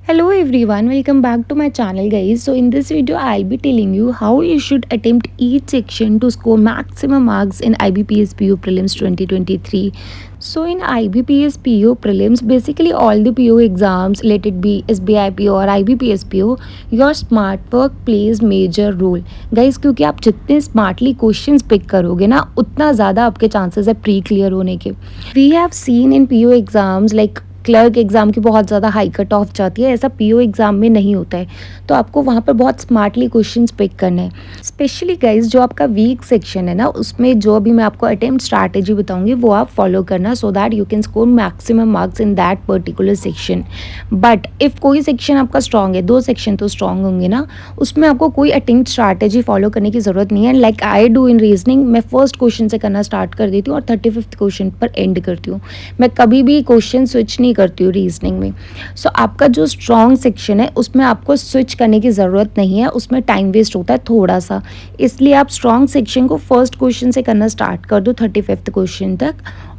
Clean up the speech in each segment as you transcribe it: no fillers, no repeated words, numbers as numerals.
Hello everyone, welcome back to my channel guys. So in this video I'll be telling you how you should attempt each section to score maximum marks in IBPS PO prelims 2023. So in IBPS PO prelims, basically all the PO exams, let it be SBI PO or IBPS PO, your smart work plays major role. Guys, क्योंकि आप जितने smartly questions pick करोगे ना उतना ज़्यादा आपके chances है pre clear होने के. We have seen in PO exams like clerk exam की बहुत ज़्यादा हाई कट ऑफ जाती है, ऐसा पीओ एग्ज़ाम में नहीं होता है. तो आपको वहाँ पर बहुत स्मार्टली क्वेश्चंस पिक करने हैं. स्पेशली गाइस जो आपका वीक सेक्शन है ना, उसमें जो अभी मैं आपको अटेम्प्ट स्ट्रैटेजी बताऊंगी वो आप फॉलो करना, so that you can score maximum marks in that particular section. But if कोई सेक्शन आपका स्ट्रॉन्ग है, दो सेक्शन तो स्ट्रॉन्ग होंगे ना, उसमें आपको कोई अटेम्प्ट स्ट्रैटेजी फॉलो करने की ज़रूरत नहीं है. Like I do in reasoning, मैं फर्स्ट क्वेश्चन से करना स्टार्ट कर देती हूँ और 35th क्वेश्चन पर एंड करती हूँ. मैं कभी भी क्वेश्चन स्विच नहीं करती हूँ रीजनिंग में. सो आपका जो स्ट्रॉन्ग सेक्शन है उसमें आपको स्विच करने की ज़रूरत नहीं है, उसमें टाइम वेस्ट होता है थोड़ा सा. इसलिए आप स्ट्रॉन्ग सेक्शन को फर्स्ट क्वेश्चन से करना स्टार्ट कर दो 35th क्वेश्चन तक,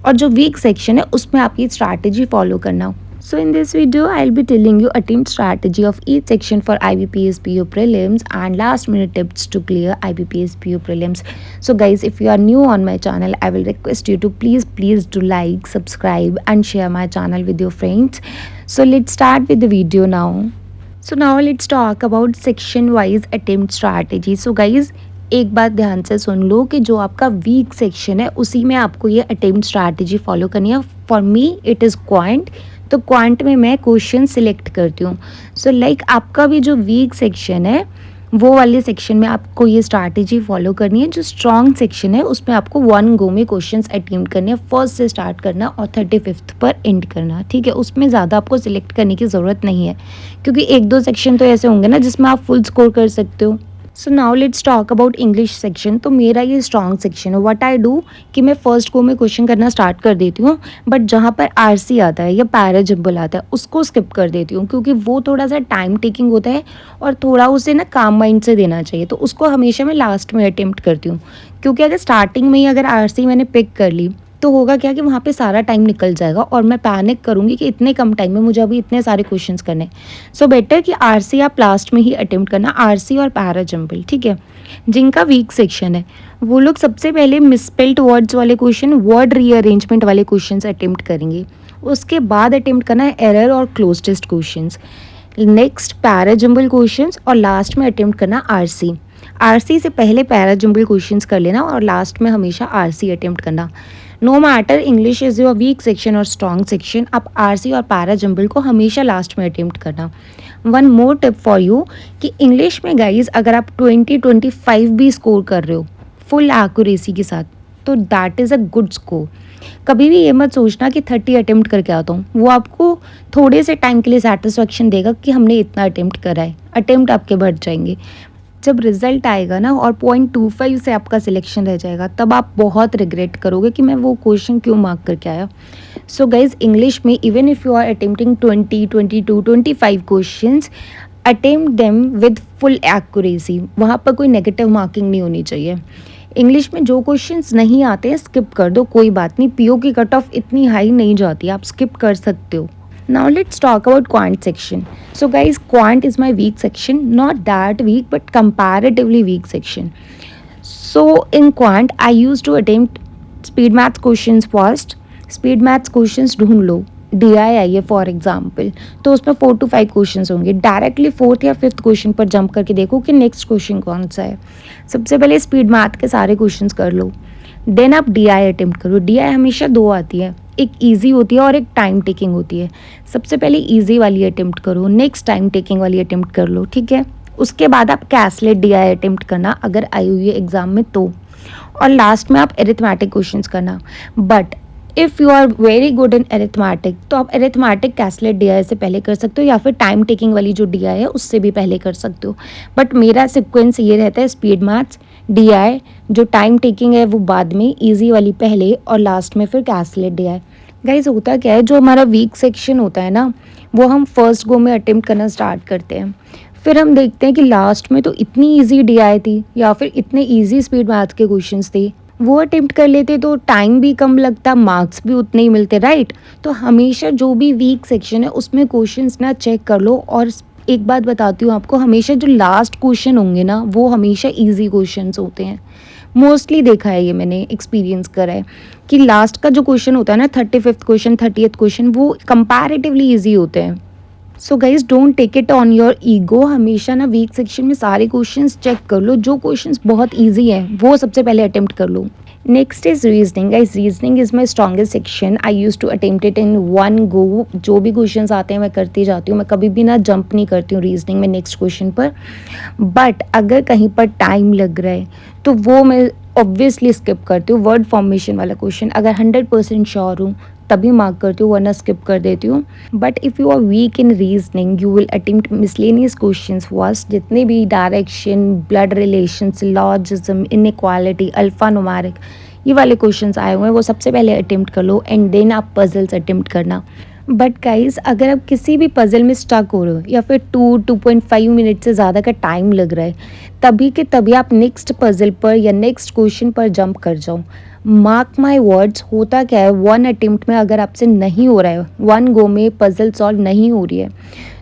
और जो वीक सेक्शन है उसमें आपकी स्ट्रैटेजी फॉलो करना. So in this video, I'll be telling you attempt strategy of each section for IBPS PO prelims and last minute tips to clear IBPS PO prelims. So guys, if you are new on my channel, I will request you to please do like, subscribe and share my channel with your friends. So let's start with the video now. So now let's talk about section wise attempt strategy. So guys, एक बात ध्यान से सुन लो कि जो आपका week section है उसी में आपको ये अटेम्प्ट स्ट्रैटेजी फॉलो करनी है. For me it is quant, तो क्वांट में मैं क्वेश्चन सिलेक्ट करती हूँ. सो लाइक आपका भी जो वीक सेक्शन है वो वाले सेक्शन में आपको ये स्ट्रैटेजी फॉलो करनी है. जो स्ट्रॉन्ग सेक्शन है उसमें आपको वन गो में क्वेश्चंस अटेम्प्ट करने हैं, फर्स्ट से स्टार्ट करना और 35th पर एंड करना. ठीक है, उसमें ज़्यादा आपको सिलेक्ट करने की ज़रूरत नहीं है, क्योंकि एक दो सेक्शन तो ऐसे होंगे ना जिसमें आप फुल स्कोर कर सकते हो. So now let's talk about English section. तो मेरा ये स्ट्रॉन्ग सेक्शन है. व्हाट आई डू कि मैं फर्स्ट को में क्वेश्चन करना स्टार्ट कर देती हूँ, बट जहाँ पर आरसी आता है या पैराजम्बल आता है उसको स्किप कर देती हूँ, क्योंकि वो थोड़ा सा टाइम टेकिंग होता है और थोड़ा उसे ना काम माइंड से देना चाहिए. तो उसको हमेशा मैं लास्ट में अटेम्प्ट करती हूँ, क्योंकि अगर स्टार्टिंग में ही अगर आरसी मैंने पिक कर ली तो होगा क्या कि वहाँ पे सारा टाइम निकल जाएगा और मैं पैनिक करूँगी कि इतने कम टाइम में मुझे अभी इतने सारे क्वेश्चंस करने. सो बेटर कि आरसी आप लास्ट में ही अटेम्प्ट करना, आरसी और पैराजम्बल. ठीक है, जिनका वीक सेक्शन है वो लोग सबसे पहले मिसस्पेल्ड वर्ड्स वाले क्वेश्चन, वर्ड रीअरेंजमेंट वाले क्वेश्चन अटेम्प्ट करेंगे. उसके बाद अटेम्प्ट करना है एरर और cloze test question, next parajumble question और लास्ट में अटेम्प्ट करना आरसी. आरसी से पहले पैराजम्बल क्वेश्चंस कर लेना और लास्ट में हमेशा आरसी अटेम्प्ट करना. No matter English is your weak section और स्ट्रॉन्ग सेक्शन, आप आरसी और पैराजम्बल को हमेशा लास्ट में अटेम्प्ट करना. One more tip for you कि इंग्लिश में गाइज अगर आप 20-25 भी स्कोर कर रहे हो फुल एक्यूरेसी के साथ, तो that is a good score. कभी भी ये मत सोचना कि 30 अटेम्प्ट करके आता हूँ, वो आपको थोड़े से टाइम के लिए सेटिस्फेक्शन देगा कि हमने इतना अटेम्प्ट करा है. अटेम्प्ट आपके बढ़ जाएंगे. जब रिजल्ट आएगा ना और 0.25 से आपका सिलेक्शन रह जाएगा, तब आप बहुत रिग्रेट करोगे कि मैं वो क्वेश्चन क्यों मार्क करके आया. सो गाइज इंग्लिश में even if you are attempting 20, 22, 25 questions, attempt them with full accuracy. वहाँ पर कोई नेगेटिव मार्किंग नहीं होनी चाहिए. इंग्लिश में जो क्वेश्चंस नहीं आते हैं स्किप कर दो, कोई बात नहीं. पीओ की कट ऑफ इतनी हाई नहीं जाती, आप स्किप कर सकते हो. Now let's talk about quant section. So guys, quant is my weak section, not that weak but comparatively weak section. So in quant I used to attempt speed maths questions first. Speed maths questions ढूंढ लो, DI आई है for example, तो उसमें 4 to 5 question होंगे. Directly 4th या 5th question पर jump करके देखो कि नेक्स्ट क्वेश्चन कौन सा है. सबसे पहले स्पीड मैथ के सारे क्वेश्चन कर लो, देन आप DI अटेम्प्ट करो. DI हमेशा दो आती है, एक ईजी होती है और एक टाइम टेकिंग होती है. सबसे पहले ईजी वाली अटेम्प्ट करो, नेक्स्ट टाइम टेकिंग वाली अटेम्प्ट कर लो. ठीक है, उसके बाद आप कैसलेट DI अटेम्प्ट करना अगर आई हुई है एग्जाम में तो, और लास्ट में आप एरिथमेटिक क्वेश्चंस करना. But if you are very good in arithmetic तो आप एरिथमेटिक कैसलेट DI से पहले कर सकते हो, या फिर टाइम टेकिंग वाली जो DI है उससे भी पहले कर सकते हो. बट मेरा सिक्वेंस ये रहता है, स्पीड मैथ्स, DI, जो टाइम टेकिंग है वो बाद में, ईजी वाली पहले और लास्ट में फिर कैसलेट DI. गाइज होता क्या है, जो हमारा वीक सेक्शन होता है ना वो हम फर्स्ट गो में अटेम्प्ट करना स्टार्ट करते हैं, फिर हम देखते हैं कि लास्ट में तो इतनी इजी DI थी या फिर इतने इजी स्पीड मैथ के क्वेश्चंस थे, वो अटेम्प्ट कर लेते तो टाइम भी कम लगता, मार्क्स भी उतने ही मिलते, राइट। तो हमेशा जो भी वीक सेक्शन है उसमें क्वेश्चंस ना चेक कर लो। और एक बात बताती हूँ आपको, हमेशा जो लास्ट क्वेश्चन होंगे ना वो हमेशा इजी क्वेश्चंस होते हैं। मोस्टली देखा है, ये मैंने एक्सपीरियंस करा है कि लास्ट का जो क्वेश्चन होता है ना, 35th क्वेश्चन, 30th क्वेश्चन, वो कंपैरेटिवली इजी होते हैं। So guys don't take it on your ego. हमेशा ना वीक सेक्शन में सारे क्वेश्चंस चेक कर लो, जो क्वेश्चंस बहुत ईजी हैं वो सबसे पहले अटेम्प्ट कर लो। Next is reasoning. Guys reasoning is my strongest section. I use to attempt it in one go. जो भी क्वेश्चंस आते हैं मैं करती जाती हूँ, मैं कभी भी ना जंप नहीं करती हूँ रीजनिंग में नेक्स्ट क्वेश्चन पर। बट अगर कहीं पर टाइम लग रहा है तो वो मैं ऑब्वियसली स्किप करती हूँ। वर्ड फॉर्मेशन वाला क्वेश्चन अगर 100% श्योर हूँ तभी मार्क करती हूँ, वरना स्किप कर देती हूँ। But if you are weak in reasoning you will attempt miscellaneous questions first. जितने भी direction, blood relations, syllogism, inequality, alpha numeric, ये वाले क्वेश्चंस आए हुए हैं वो सबसे पहले अटेम्प्ट कर लो एंड देन आप पजल्स अटेम्प्ट करना। बट गाइज अगर आप किसी भी पजल में स्टक हो रहे हो या फिर 2.5 मिनट से ज़्यादा का टाइम लग रहा है, तभी के तभी आप नेक्स्ट पजल पर या नेक्स्ट क्वेश्चन पर जंप कर जाओ। मार्क माई वर्ड्स, होता क्या है, वन अटेम्प्ट में अगर आपसे नहीं हो रहा है, वन गो में पजल सॉल्व नहीं हो रही है,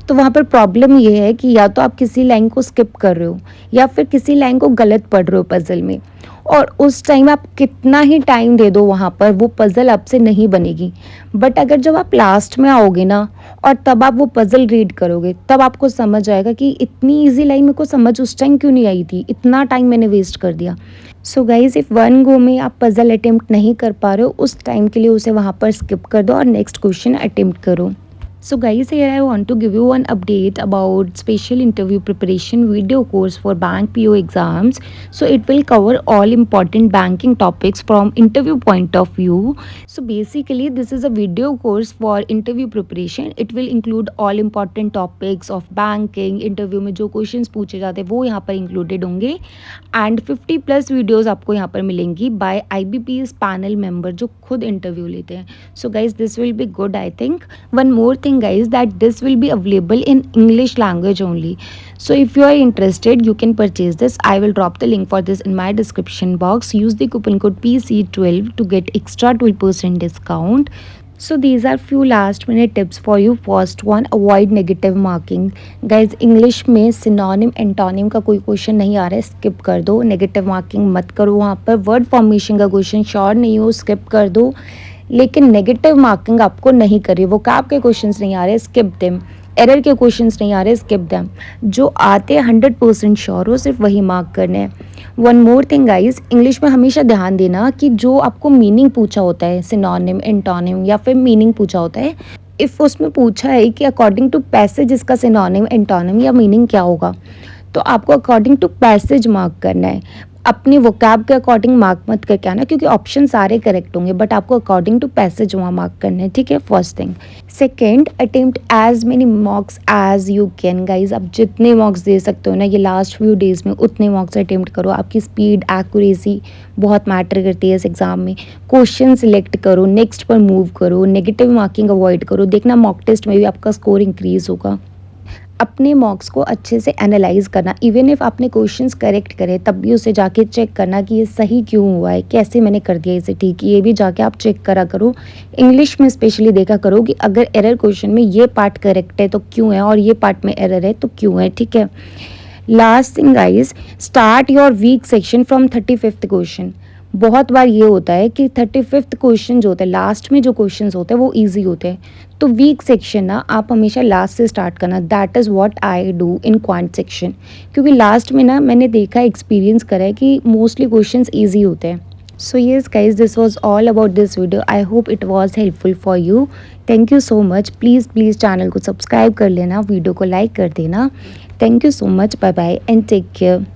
तो वहाँ पर प्रॉब्लम ये है कि या तो आप किसी लाइन को स्किप कर रहे हो या फिर किसी लाइन को गलत पढ़ रहे हो पजल में। और उस टाइम आप कितना ही टाइम दे दो वहाँ पर वो पजल आपसे नहीं बनेगी। बट अगर जब आप लास्ट में आओगे ना और तब आप वो पजल रीड करोगे, तब आपको समझ आएगा कि इतनी इजी लाइन मेरे को समझ उस टाइम क्यों नहीं आई थी, इतना टाइम मैंने वेस्ट कर दिया। So guys if one go में आप पजल अटेम्प्ट नहीं कर पा रहे हो, उस टाइम के लिए उसे वहाँ पर स्किप कर दो और नेक्स्ट क्वेश्चन अटेम्प्ट करो। So guys, here I want to give you one update about special interview preparation video course for bank PO exams. So it will cover all important banking topics from interview point of view. So basically this is a video course for interview preparation. It will include all important topics of banking. Interview में जो questions पूछे जाते हैं वो यहाँ पर included होंगे and 50+ videos आपको यहाँ पर मिलेंगी by IBPS panel member जो खुद इंटरव्यू लेते हैं। So guys this will be good I think. One more thing guys, that this will be available in English language only. So if you are interested you can purchase this. I will drop the link for this in my description box. Use the coupon code PC12 to get extra 12% discount. So these are few last minute tips for you. First one, avoid negative marking. Guys English में synonym antonym का कोई question नहीं आ रहा है, skip कर दो, negative marking मत करो वहाँ पर। वर्ड फॉर्मेशन का क्वेश्चन श्योर नहीं हो, स्किप कर दो, लेकिन नेगेटिव मार्किंग आपको नहीं करी। वो कैप के क्वेश्चंस नहीं आ रहे, स्किप देम। एरर के क्वेश्चंस नहीं आ रहे, स्किप देम। जो आते हैं 100% श्योर हो, सिर्फ वही मार्क करने हैं। One more thing guys, English में हमेशा ध्यान देना कि जो आपको मीनिंग पूछा होता है, सिनोनिम, एंटोनिम या फिर मीनिंग पूछा होता है, इफ़ उसमें पूछा है कि अकॉर्डिंग टू पैसेज इसका सिनोनिम, एंटोनिम या मीनिंग क्या होगा, तो आपको अकॉर्डिंग टू पैसेज मार्क करना है। अपनी वोकैब के अकॉर्डिंग मार्क मत करके आना, क्योंकि ऑप्शन सारे करेक्ट होंगे बट आपको अकॉर्डिंग टू पैसेज वहाँ मार्क करना है, ठीक है। First thing. Second, attempt as many mocks as you can. Guys आप जितने मॉक्स दे सकते हो ना ये लास्ट फ्यू डेज में, उतने मॉक्स अटेम्प्ट करो। आपकी स्पीड, एक्यूरेसी बहुत मैटर करती है इस एग्जाम में। क्वेश्चन सिलेक्ट करो, नेक्स्ट पर मूव करो, नेगेटिव मार्किंग अवॉइड करो। देखना मॉक टेस्ट में भी आपका स्कोर इंक्रीज होगा। अपने मॉक्स को अच्छे से एनालाइज करना, इवन इफ आपने क्वेश्चंस करेक्ट करे तब भी उसे जाके चेक करना कि ये सही क्यों हुआ है, कैसे मैंने कर दिया इसे ठीक, ये भी जाके आप चेक करा करो। इंग्लिश में स्पेशली देखा करो कि अगर एरर क्वेश्चन में ये पार्ट करेक्ट है तो क्यों है, और ये पार्ट में एरर है तो क्यों है, ठीक है। Last thing guys, start your weak section from 35th question. बहुत बार ये होता है कि 35th क्वेश्चन जो होता है, लास्ट में जो क्वेश्चंस होते हैं वो इजी होते हैं, तो वीक सेक्शन ना आप हमेशा लास्ट से स्टार्ट करना। That is what I do in quant section, क्योंकि लास्ट में ना मैंने देखा, एक्सपीरियंस करा है कि मोस्टली क्वेश्चंस ईजी होते हैं। So yes guys, this was all about this video. I hope it was helpful for you. Thank you so much. Please channel को सब्सक्राइब कर लेना, वीडियो को लाइक कर देना। Thank you so much. Bye bye and take care.